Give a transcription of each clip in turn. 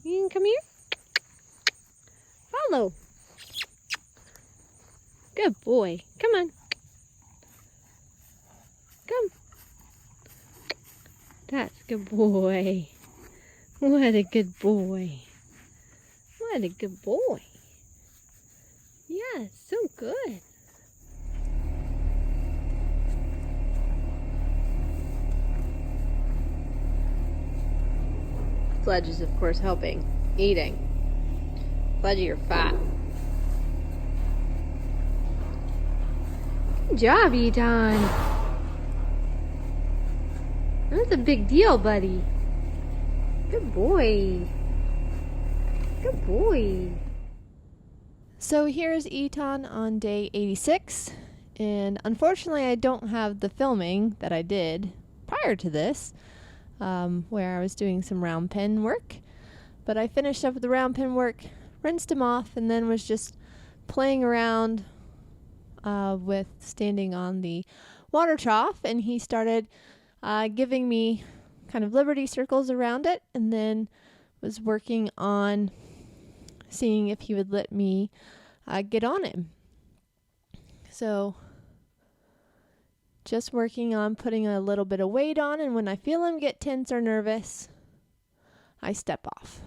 You can come here. Follow. Good boy. Come on. Come. That's a good boy. What a good boy. What a good boy. Yeah, so good. Fledge is, of course, helping. Eating. Fledge, you're fat. Good job, Eton. That's a big deal, buddy. Good boy. Good boy. So here's Eton on day 86. And unfortunately, I don't have the filming that I did prior to this, where I was doing some round pen work. But I finished up with the round pen work, rinsed him off, and then was just playing around with standing on the water trough, and he started giving me kind of liberty circles around it, and then was working on seeing if he would let me get on him. So just working on putting a little bit of weight on, and when I feel him get tense or nervous, I step off.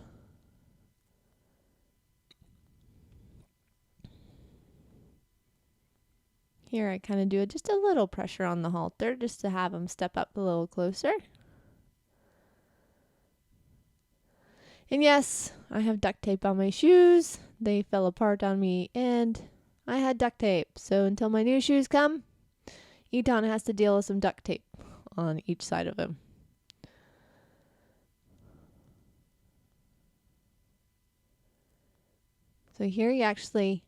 Here I kind of do just a little pressure on the halter just to have him step up a little closer. And yes, I have duct tape on my shoes. They fell apart on me and I had duct tape. So until my new shoes come, Eton has to deal with some duct tape on each side of him. So here he actually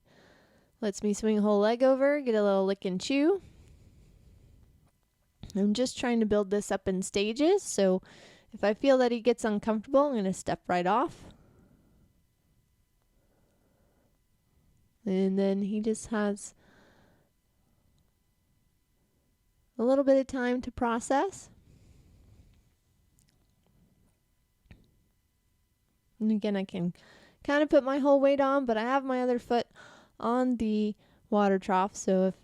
lets me swing a whole leg over, get a little lick and chew. I'm just trying to build this up in stages, so if I feel that he gets uncomfortable, I'm going to step right off. And then he just has a little bit of time to process. And again, I can kind of put my whole weight on, but I have my other foot on the water trough, so if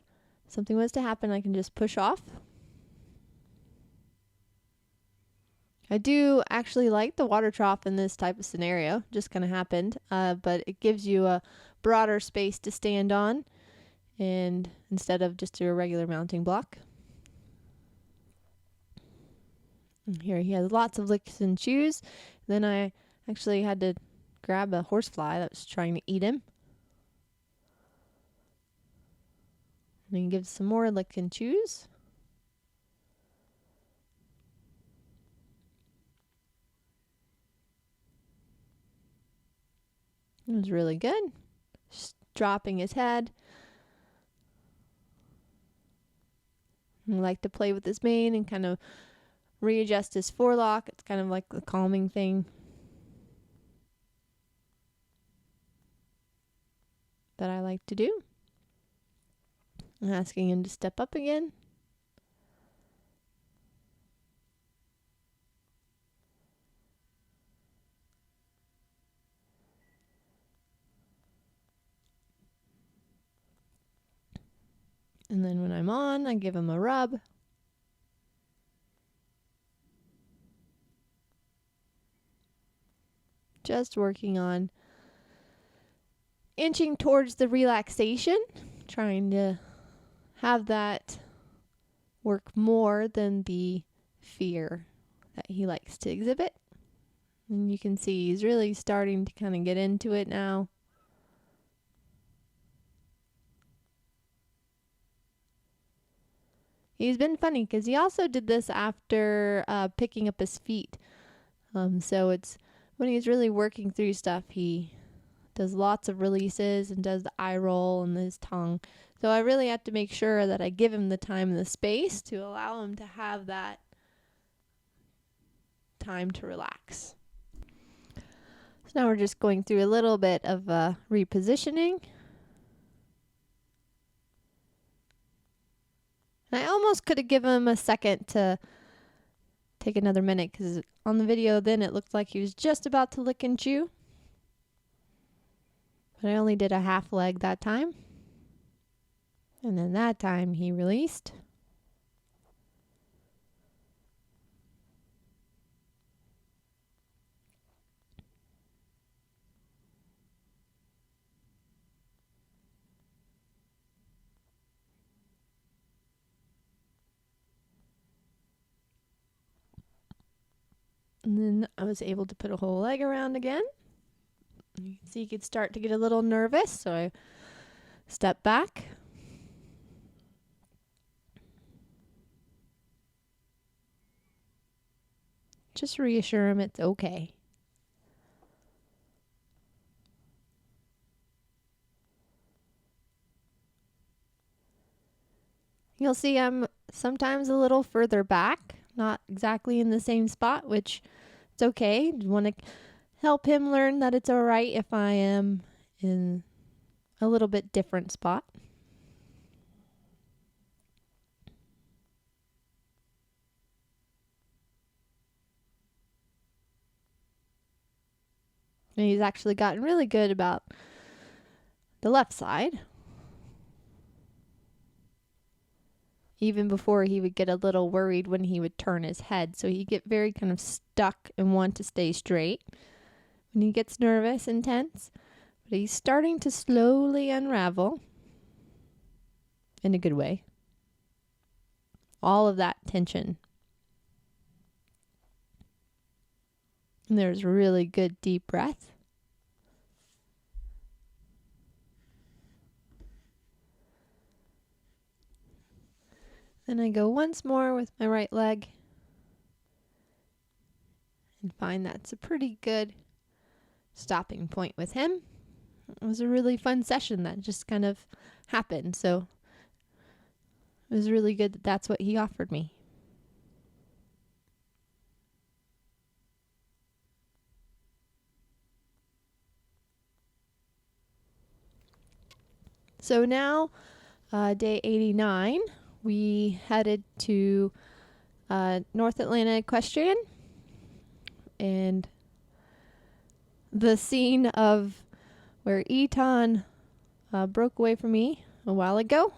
something was to happen, I can just push off. I do actually like the water trough in this type of scenario. Just kind of happened, but it gives you a broader space to stand on, and instead of just a regular mounting block. And here he has lots of licks and chews. Then I actually had to grab a horsefly that was trying to eat him. And he gives some more lick and chews. It was really good. Just dropping his head. I like to play with his mane and kind of readjust his forelock. It's kind of like the calming thing that I like to do. I'm asking him to step up again. And then when I'm on, I give him a rub. Just working on inching towards the relaxation, trying to have that work more than the fear that he likes to exhibit. And you can see he's really starting to kind of get into it now. He's been funny because he also did this after picking up his feet. So it's when he's really working through stuff, he does lots of releases and does the eye roll and his tongue. So I really have to make sure that I give him the time and the space to allow him to have that time to relax. So now we're just going through a little bit of repositioning. And I almost could have given him a second to take another minute because on the video then it looked like he was just about to lick and chew. But I only did a half leg that time. And then that time he released. And then I was able to put a whole leg around again. You can see he could start to get a little nervous, so I step back. Just reassure him it's okay. You'll see I'm sometimes a little further back, not exactly in the same spot, which it's okay. I want to help him learn that it's all right if I am in a little bit different spot. And he's actually gotten really good about the left side. Even before he would get a little worried when he would turn his head. So he'd get very kind of stuck and want to stay straight when he gets nervous and tense. But he's starting to slowly unravel in a good way. All of that tension. And there's really good deep breath. Then I go once more with my right leg and find that's a pretty good stopping point with him. It was a really fun session that just kind of happened. So it was really good that that's what he offered me. So now, day 89, we headed to North Atlanta Equestrian, and the scene of where Eton broke away from me a while ago.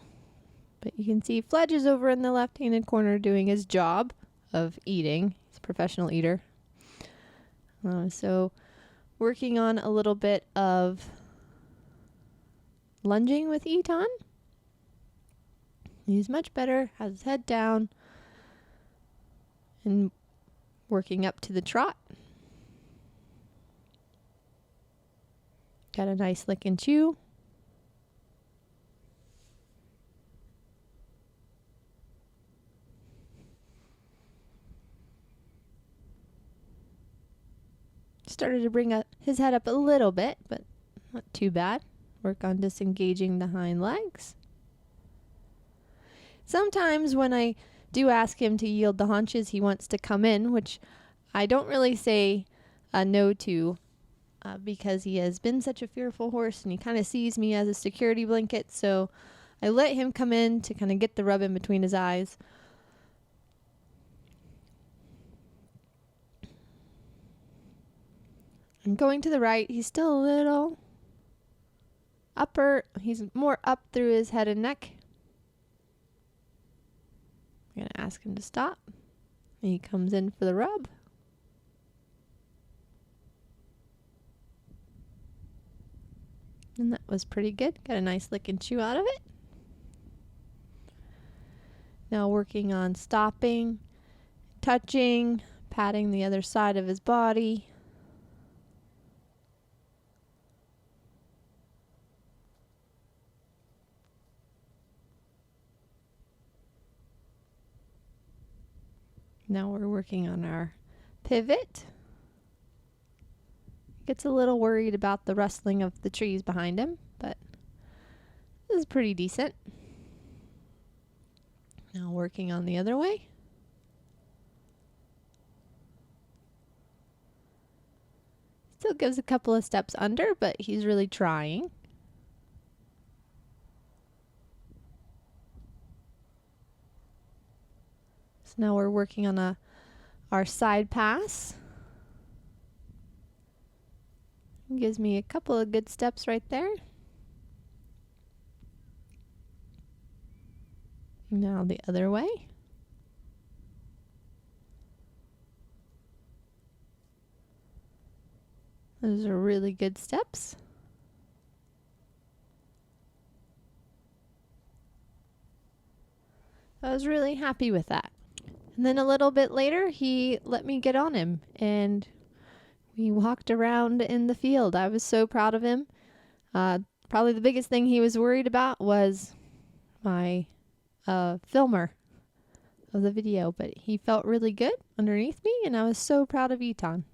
But you can see Fledge is over in the left-handed corner doing his job of eating. He's a professional eater. So working on a little bit of lunging with Eton. He's much better, has his head down, and working up to the trot. Got a nice lick and chew. Started to bring his head up a little bit, but not too bad. Work on disengaging the hind legs. Sometimes when I do ask him to yield the haunches, he wants to come in, which I don't really say no to because he has been such a fearful horse and he kind of sees me as a security blanket. So I let him come in to kind of get the rub in between his eyes. And going to the right, he's still a little upper. He's more up through his head and neck. I'm going to ask him to stop. And he comes in for the rub. And that was pretty good. Got a nice lick and chew out of it. Now working on stopping, touching, patting the other side of his body. Now we're working on our pivot. Gets a little worried about the rustling of the trees behind him, but this is pretty decent. Now working on the other way. Still gives a couple of steps under, but he's really trying. So now we're working on our side pass. Gives me a couple of good steps right there. Now the other way. Those are really good steps. I was really happy with that. And then a little bit later, he let me get on him, and we walked around in the field. I was so proud of him. Probably the biggest thing he was worried about was my filmer of the video, but he felt really good underneath me, and I was so proud of Eton.